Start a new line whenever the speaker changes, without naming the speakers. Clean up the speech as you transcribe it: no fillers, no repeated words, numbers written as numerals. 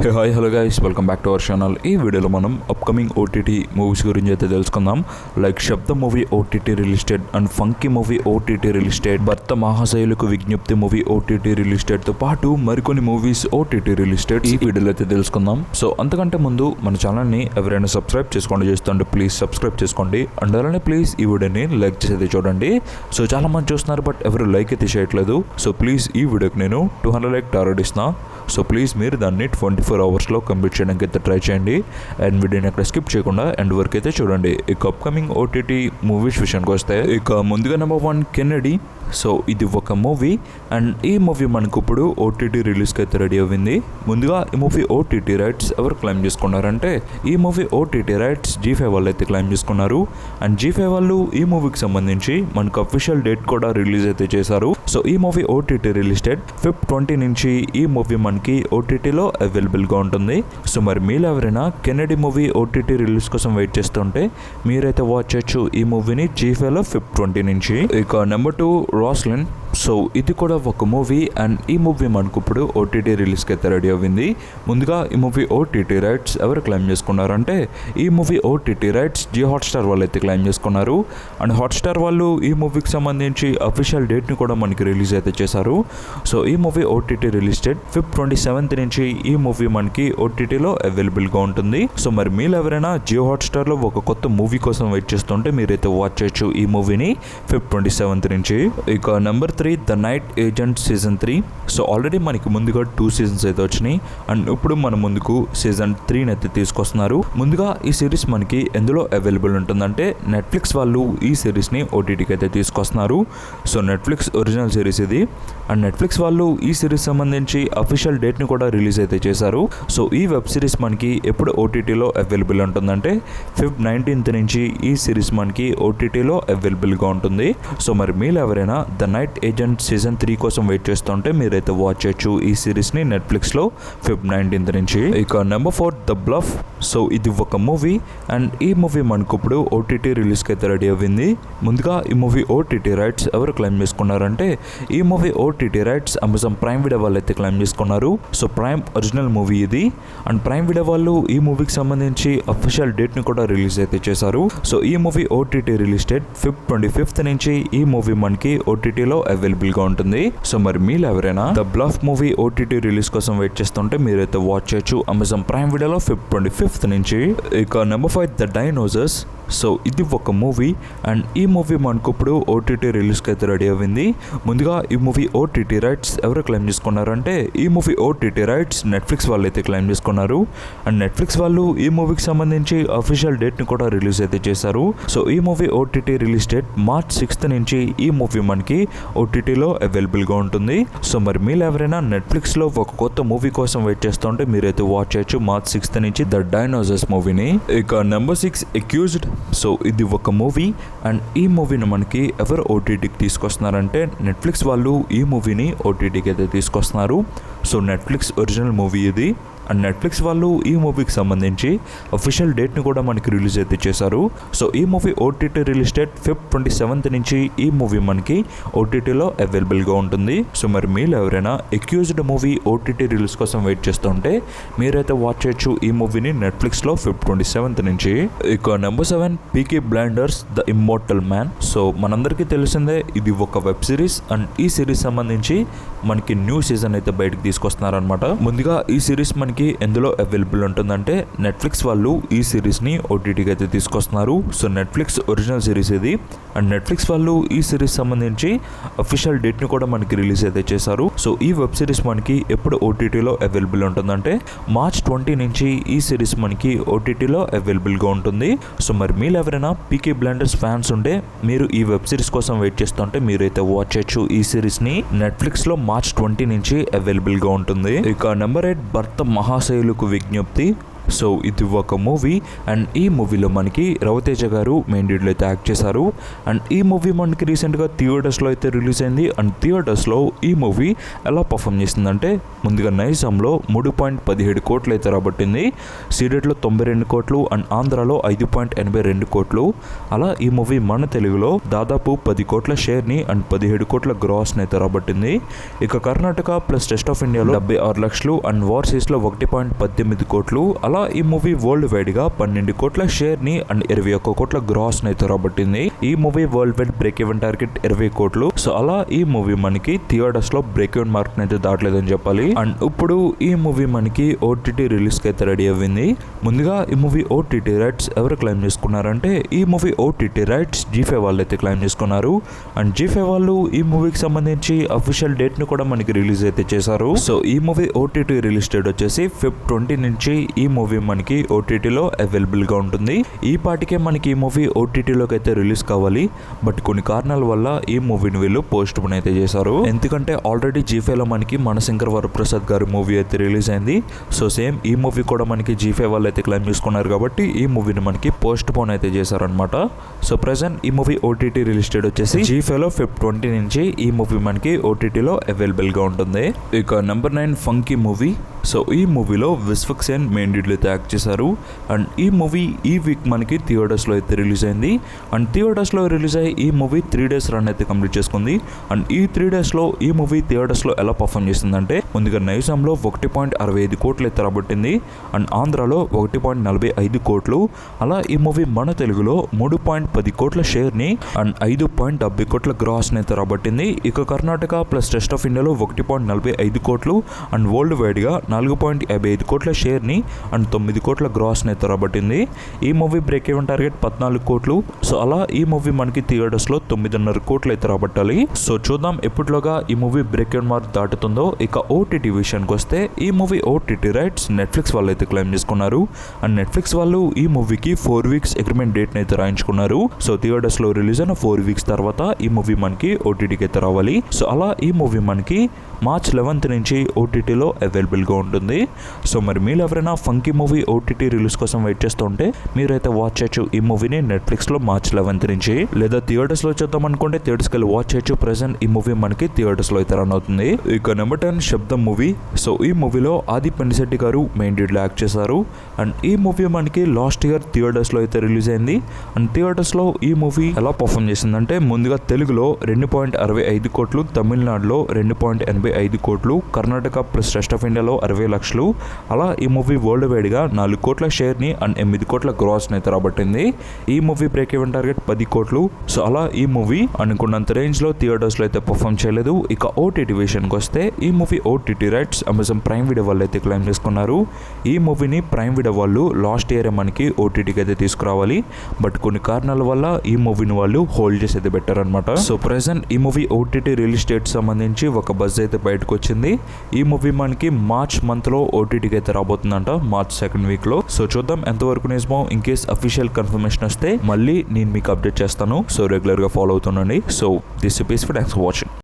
Hi hello guys, welcome back to our channel. ఈ వీడియోలో మనం అప్కమింగ్ ఓటీటీ మూవీస్ గురించి అయితే తెలుసుకుందాం. Like Sabdha movie OTT released and funky movie OTT released, భర్త మహాశైలుకు విజ్ఞప్తి మూవీ ఓటీటీ రిలీస్టెడ్ తో పాటు మరికొన్ని మూవీస్ ఓటీటీ రిలీస్టెడ్ ఈ వీడియోలో అయితే తెలుసుకుందాం. సో అంతకంటే ముందు మన ఛానల్ని ఎవరైనా సబ్స్క్రైబ్ చేసుకోండి చేస్తుంటే ప్లీజ్ సబ్స్క్రైబ్ చేసుకోండి. అండ్ అలానే ప్లీజ్ ఈ వీడియోని లైక్ చేసేది చూడండి. సో చాలా మంది చూస్తున్నారు బట్ ఎవరు లైక్ అయితే చేయట్లేదు. సో ప్లీజ్ ఈ వీడియోకి నేను 200 లైక్ టార్గెట్ ఇస్తున్నా. సో ప్లీజ్ మీరు దాన్ని 24 అవర్స్లో కంప్లీట్ చేయడానికి అయితే ట్రై చేయండి. అండ్ వీడియోని అక్కడ స్కిప్ చేయకుండా ఎండ్ వరకు అయితే చూడండి. ఇక అప్కమింగ్ ఓటీటీ మూవీస్ విషయానికి వస్తే, ఇక ముందుగా నెంబర్ 1 కెన్నడీ. సో ఇది ఒక మూవీ అండ్ ఈ మూవీ మనకు ఇప్పుడు ఓటీటీ రిలీజ్కి అయితే రెడీ అయింది. ముందుగా ఈ మూవీ ఓటీటీ రైట్స్ ఎవరు క్లెయిమ్ చేసుకున్నారంటే, ఈ మూవీ ఓటీటీ రైట్స్ G5 వాళ్ళు అయితే క్లెయిమ్ చేసుకున్నారు. అండ్ G5 వాళ్ళు ఈ మూవీకి సంబంధించి మనకు అఫీషియల్ డేట్ కూడా రిలీజ్ అయితే చేశారు. సో ఈ movie OTT release date Feb 20 నుంచి ఈ మూవీ మనకి ఓటీటీలో అవైలబుల్గా ఉంటుంది. సో మరి మీరు ఎవరైనా కెన్నడీ మూవీ ఓటీటీ రిలీజ్ కోసం వెయిట్ చేస్తుంటే మీరైతే వాచ్ చేయొచ్చు ఈ మూవీని G5లో Feb 20 నుంచి. ఇక నెంబర్ 2 రాస్లిన్. సో ఇది కూడా ఒక మూవీ అండ్ ఈ మూవీ మనకు ఇప్పుడు ఓటీటీ రిలీజ్కి అయితే రెడీ అయింది. ముందుగా ఈ మూవీ ఓటీటీ రైట్స్ ఎవరు క్లెయిమ్ చేసుకున్నారంటే, ఈ movie OTT rights Jio Hotstar వాళ్ళు అయితే క్లెయిమ్ చేసుకున్నారు. అండ్ హాట్స్టార్ వాళ్ళు ఈ మూవీకి సంబంధించి అఫీషియల్ డేట్ని కూడా మనకి రిలీజ్ అయితే చేశారు. సో ఈ movie OTT release date Feb 27 నుంచి ఈ మూవీ మనకి ఓటీటీలో అవైలబుల్గా ఉంటుంది. సో మరి మీరు ఎవరైనా జియో హాట్స్టార్లో ఒక కొత్త మూవీ కోసం వెయిట్ చేస్తుంటే మీరైతే వాచ్ చేయొచ్చు ఈ మూవీని Feb 27 నుంచి. ఇక number 3 the night agent season 3. So already మనకి ముందుగా 2 సీజన్స్ అయితే వచ్చినాయి అండ్ ఇప్పుడు మన ముందుకు సీజన్ 3 అయితే తీసుకొస్తున్నారు. ముందుగా ఈ సిరీస్ మనకి ఎందులో అవైలబుల్ ఉంటుందంటే, నెట్ఫ్లిక్స్ వాళ్ళు ఈ సిరీస్ని ఓటీటీకి అయితే తీసుకొస్తున్నారు. సో నెట్ఫ్లిక్స్ ఒరిజినల్ సిరీస్ ఇది. అండ్ నెట్ఫ్లిక్స్ వాళ్ళు ఈ సిరీస్ సంబంధించి అఫీషియల్ డేట్ని కూడా రిలీజ్ అయితే చేశారు. సో ఈ వెబ్ సిరీస్ మనకి ఎప్పుడు ఓటీటీలో అవైలబుల్ ఉంటుందంటే Feb 19 నుంచి ఈ సిరీస్ మనకి ఓటీటీలో అవైలబుల్గా ఉంటుంది. సో మరి మీరు ఎవరైనా ద నైట్ ఏజెంట్ సీజన్ 3 కోసం వెయిట్ చేస్తుంటే మీరైతే వాచ్ చేయొచ్చు ఈ సిరీస్ని నెట్ఫ్లిక్స్లో Feb 19 నుంచి. ఇక నెంబర్ 4 ద బ్లఫ్. సో ఇది ఒక మూవీ అండ్ ఈ మూవీ మనకు ఇప్పుడు ఓటీటీ రిలీజ్కి అయితే రెడీ అయింది. ముందుగా ఈ మూవీ ఓటీటీ రైట్స్ ఎవరు క్లెయిమ్ చేసుకున్నారంటే, ఈ movie OTT rights Amazon prime video వాళ్ళు అయితే క్లెయిమ్ చేసుకున్నారు. సో ప్రైమ్ ఒరిజినల్ మూవీ ఇది. అండ్ ప్రైమ్ వీడియో వాళ్ళు ఈ మూవీకి సంబంధించి అఫీషియల్ డేట్ని కూడా రిలీజ్ అయితే చేశారు. సో ఈ movie OTT release date Feb 25 నుంచి ఈ మూవీ మనకి ఓటీటీలో అవైలబుల్గా ఉంటుంది. సో మరి మీరు ఎవరైనా the bluff movie OTT release కోసం వెయిట్ చేస్తుంటే మీరైతే వాచ్ చేయొచ్చు అమెజాన్ ప్రైమ్ వీడియోలో Feb 25 నుంచి. ఇక నెంబర్ 5 ద డైనోసార్స్. సో ఇది ఒక మూవీ అండ్ ఈ మూవీ మనకు ఇప్పుడు ఓటీటీ రిలీజ్కి అయితే రెడీ అయింది. ముందుగా ఈ మూవీ ఓటీటీ రైట్స్ ఎవరు క్లెయిమ్ చేసుకున్నారంటే, ఈ మూవీ ఓటీటీ రైట్స్ నెట్ఫ్లిక్స్ వాళ్ళు అయితే క్లెయిమ్ చేసుకున్నారు. అండ్ నెట్ఫ్లిక్స్ వాళ్ళు ఈ మూవీకి సంబంధించి అఫీషియల్ డేట్ని కూడా రిలీజ్ అయితే చేశారు. సో ఈ movie OTT release date March 6 నుంచి ఈ మూవీ మనకి ఓటీటీలో అవైలబుల్గా ఉంటుంది. సో మరి మీరు ఎవరైనా నెట్ఫ్లిక్స్లో ఒక కొత్త మూవీ కోసం వెయిట్ చేస్తుంటే మీరైతే వాచ్ చేయొచ్చు March 6 నుంచి ద డైనోసార్స్ మూవీని. ఇక నెంబర్ 6 అక్యూజ్డ్. సో ఇది ఒక మూవీ అండ్ ఈ మూవీని మనకి ఎవరు ఓటీటీకి తీసుకొస్తున్నారంటే, నెట్ఫ్లిక్స్ వాళ్ళు ఈ మూవీని ఓటీటీకి అయితే తీసుకొస్తున్నారు. సో నెట్ఫ్లిక్స్ ఒరిజినల్ మూవీ ఇది. అండ్ నెట్ఫ్లిక్స్ వాళ్ళు ఈ మూవీకి సంబంధించి అఫీషియల్ డేట్ని కూడా మనకి రిలీజ్ అయితే చేశారు. సో ఈ movie OTT release date Feb 27 నుంచి ఈ మూవీ మనకి ఓటీటీలో అవైలబుల్గా ఉంటుంది. సో మరి మీరు ఎవరైనా అక్యూజ్డ్ మూవీ ఓటీటీ రిలీజ్ కోసం వెయిట్ చేస్తుంటే మీరైతే వాచ్ చేయొచ్చు ఈ మూవీని నెట్ఫ్లిక్స్లో Feb 27 నుంచి. ఇక number 7 peaky blinders the immortal man. So మనందరికీ తెలిసిందే ఇది ఒక వెబ్ సిరీస్ అండ్ ఈ సిరీస్ సంబంధించి మనకి న్యూ సీజన్ అయితే బయటకు తీసుకొస్తున్నారనమాట. ముందుగా ఈ సిరీస్ మనకి ఎందులో అవైలబుల్ ఉంటుందంటే, నెట్ఫ్లిక్స్ వాళ్ళు ఈ సిరీస్ని ఓటీటీకి అయితే తీసుకొస్తున్నారు. సో నెట్ఫ్లిక్స్ ఒరిజినల్ సిరీస్ ఇది. అండ్ నెట్ఫ్లిక్స్ వాళ్ళు ఈ సిరీస్ సంబంధించి అఫీషియల్ డేట్ని కూడా మనకి రిలీజ్ అయితే చేశారు. సో ఈ వెబ్ సిరీస్ మనకి ఎప్పుడు ఓటీటీలో అవైలబుల్ ఉంటుందంటే March 20 నుంచి ఈ సిరీస్ మనకి ఓటీటీలో అవైలబుల్గా ఉంటుంది. సో మరి మీరు ఎవరైనా పీకీ బ్లైండర్స్ ఫ్యాన్స్ ఉంటే మీరు ఈ వెబ్ సిరీస్ కోసం వెయిట్ చేస్తుంటే మీరైతే వాచ్ చేయొచ్చు ఈ సిరీస్ని నెట్ఫ్లిక్స్లో March 20 నుంచి అవైలబుల్గా ఉంటుంది. ఇక నెంబర్ 8 భర్త మహాశైలుకు విజ్ఞప్తి. సో ఇది ఒక మూవీ అండ్ ఈ మూవీలో మనకి రవితేజ గారు మెయిన్ లీడ్లో అయితే యాక్ట్ చేశారు. అండ్ ఈ మూవీ మనకి రీసెంట్గా థియేటర్స్లో అయితే రిలీజ్ అయింది. అండ్ థియేటర్స్లో ఈ మూవీ ఎలా పర్ఫామ్ చేసిందంటే ముందుగా నైజాంలో 3.17 కోట్లు అయితే రాబట్టింది, సీడెట్లో 92 కోట్లు అండ్ ఆంధ్రాలో 5.82 కోట్లు. అలా ఈ మూవీ మన తెలుగులో దాదాపు 10 కోట్ల షేర్ని అండ్ 17 కోట్ల గ్రాస్ని అయితే రాబట్టింది. ఇక కర్ణాటక ప్లస్ రెస్ట్ ఆఫ్ ఇండియాలో 76 లక్షలు అండ్ ఓవర్సీస్లో 1.18 కోట్లు. అలా ఈ మూవీ వరల్డ్ వైడ్గా 12 కోట్ల షేర్ని అండ్ 21 కోట్ల గ్రాస్ని అయితే రాబట్టింది. ఈ movie world wide break even target 20 కోట్లు. సో అలా ఈ మూవీ మనకి థియేటర్స్లో బ్రేక్ ఈవెన్ మార్క్ అయితే దాటలేదని చెప్పాలి. అండ్ ఇప్పుడు ఈ మూవీ మనకి ఓటీటీ రిలీజ్కి అయితే రెడీ అవ్వింది. ముందుగా ఈ మూవీ ఓటీటీ రైట్స్ ఎవరు క్లెయిమ్ చేసుకున్నారంటే ఈ మూవీ ఓటీటీ రైట్స్ G5 వాళ్ళు అయితే క్లెయిమ్ చేసుకున్నారు. అండ్ G5 వాళ్ళు ఈ మూవీకి సంబంధించి అఫీషియల్ డేట్ ను కూడా మనకి రిలీజ్ అయితే చేశారు. సో ఈ మూవీ ఓటీటీ రిలీజ్ డేట్ వచ్చేసి Feb 20 నుంచి ఈ మూవీ మనకి ఓటీటీలో అవైలబుల్ గా ఉంటుంది. ఈ పాటికే మనకి ఈ మూవీ ఓటీటీలోకి అయితే రిలీజ్ కావాలి, బట్ కొన్ని కారణాల వల్ల ఈ మూవీని వీళ్ళు పోస్ట్ పోన్ అయితే చేశారు. ఎందుకంటే ఆల్రెడీ G5 లో మనకి మనశంకర్ వరప్రసాద్ గారి మూవీ అయితే రిలీజ్ అయింది. సో సేమ్ ఈ మూవీ కూడా మనకి G5 వాళ్ళు అయితే క్లెయిమ్ చేసుకున్నారు కాబట్టి ఈ మూవీని మనకి పోస్ట్ పోన్ అయితే చేశారనమాట. సో ప్రెసెంట్ ఈ మూవీ ఓటీటీ రిలీజ్ డేట్ వచ్చేసి G5 లో Feb 20 నుంచి ఈ మూవీ మనకి ఓటీటీలో అవైలబుల్ గా ఉంటుంది. ఇక నెంబర్ 9 ఫంకీ మూవీ. సో ఈ మూవీలో విశ్వక్ సేన్ మెయిన్ లీడ్లో అయితే యాక్ట్ చేశారు. అండ్ ఈ మూవీ ఈ వీక్ మనకి థియేటర్స్లో అయితే రిలీజ్ అయింది. అండ్ థియేటర్స్లో రిలీజ్ అయ్యి ఈ మూవీ 3 days రన్ అయితే కంప్లీట్ చేసుకుంది. అండ్ ఈ 3 daysలో ఈ మూవీ థియేటర్స్లో ఎలా పర్ఫామ్ చేసిందంటే ముందుగా నైజాంలో 1.65 కోట్లు అయితే రాబట్టింది అండ్ ఆంధ్రాలో 1.45 కోట్లు. అలా ఈ మూవీ మన తెలుగులో 3.10 కోట్ల షేర్ని అండ్ 5.70 కోట్ల గ్రాస్ని అయితే రాబట్టింది. ఇక కర్ణాటక ప్లస్ రెస్ట్ ఆఫ్ ఇండియాలో 1.45 కోట్లు అండ్ వరల్డ్ వైడ్గా 4.55 కోట్ల షేర్ని అండ్ 9 కోట్ల గ్రాస్ని అయితే రాబట్టింది. ఈ మూవీ బ్రేక్ ఈవెన్ టార్గెట్ 14 కోట్లు. సో అలా ఈ మూవీ మనకి థియేటర్స్లో 9.5 కోట్లు అయితే రాబట్టాలి. సో చూద్దాం ఎప్పటిలోగా ఈ మూవీ బ్రేక్ ఈవెన్ మార్క్ దాటుతుందో. ఇక ఓటీటీ విషయానికి వస్తే ఈ మూవీ ఓటీటీ రైట్స్ నెట్ఫ్లిక్స్ వాళ్ళు అయితే క్లెయిమ్ చేసుకున్నారు. అండ్ నెట్ఫ్లిక్స్ వాళ్ళు ఈ మూవీకి 4 weeks అగ్రిమెంట్ డేట్ని అయితే రాయించుకున్నారు. సో థియేటర్స్లో రిలీజ్ అయిన 4 weeks తర్వాత ఈ మూవీ మనకి ఓటీటీకి అయితే రావాలి. సో అలా ఈ మూవీ మనకి March 11 నుంచి ఓటీటీలో అవైలబుల్గా ఉంటుంది. సో మరి మీరు ఎవరైనా ఫంకీ మూవీ ఓటీటీ రిలీజ్ కోసం వెయిట్ చేస్తుంటే మీరైతే వాచ్ చేయొచ్చు ఈ మూవీని నెట్ఫ్లిక్స్లో March 11 నుంచి. లేదా థియేటర్స్లో చూద్దాం అనుకుంటే థియేటర్స్కి వెళ్ళి వాచ్ చేయొచ్చు. ప్రెసెంట్ ఈ మూవీ మనకి థియేటర్స్లో అయితే రన్ అవుతుంది. ఇక నెంబర్ 10 శబ్దం మూవీ. సో ఈ మూవీలో ఆది పెండిశెట్టి గారు మెయిన్ లీడ్లో యాక్ట్ చేశారు. అండ్ ఈ మూవీ మనకి లాస్ట్ ఇయర్ థియేటర్స్లో అయితే రిలీజ్ అయింది. అండ్ థియేటర్స్లో ఈ మూవీ ఎలా పర్ఫామ్ చేసిందంటే ముందుగా తెలుగులో 2.65 కోట్లు, తమిళనాడులో 2.85 కోట్లు, కర్ణాటక ప్లస్ రెస్ట్ ఆఫ్ ఇండియాలో 60 లక్షలు. అలా ఈ మూవీ వరల్డ్ వైడ్గా 4 కోట్ల షేర్ని అండ్ 8 కోట్ల గ్రాస్ని అయితే రాబట్టింది. ఈ మూవీ బ్రేక్ ఈవెన్ టార్గెట్ 10 కోట్లు. సో అలా ఈ మూవీ అనుకున్నంత రేంజ్లో థియేటర్స్లో అయితే పర్ఫామ్ చేయలేదు. ఇక ఓటీటీ విషయానికి వస్తే ఈ movie OTT rights Amazon prime video వాళ్ళు అయితే క్లెయిమ్ చేసుకున్నారు. ఈ మూవీని ప్రైమ్ వీడియో వాళ్ళు లాస్ట్ ఇయర్ మనకి ఓటీటీకి అయితే తీసుకురావాలి, బట్ కొన్ని కారణాల వల్ల ఈ మూవీని వాళ్ళు హోల్డ్ చేసి అయితే పెట్టారనమాట. సో ప్రెసెంట్ ఈ మూవీ ఓటీటీ రిలీజ్ డేట్ సంబంధించి ఒక బజ్ అయితే బయటకు వచ్చింది. ఈ మూవీ మనకి మార్చ్ మంత్లో ఓటీటీకి అయితే రాబోతుందంట, March 2nd వీక్లో. సో చూద్దాం ఎంతవరకు నిజమో. ఇన్ కేస్ అఫీషియల్ కన్ఫర్మేషన్ వస్తే మళ్ళీ నేను మీకు అప్డేట్ చేస్తాను. సో రెగ్యులర్గా ఫాలో అవుతుండండి. So this piece for thanks for watching.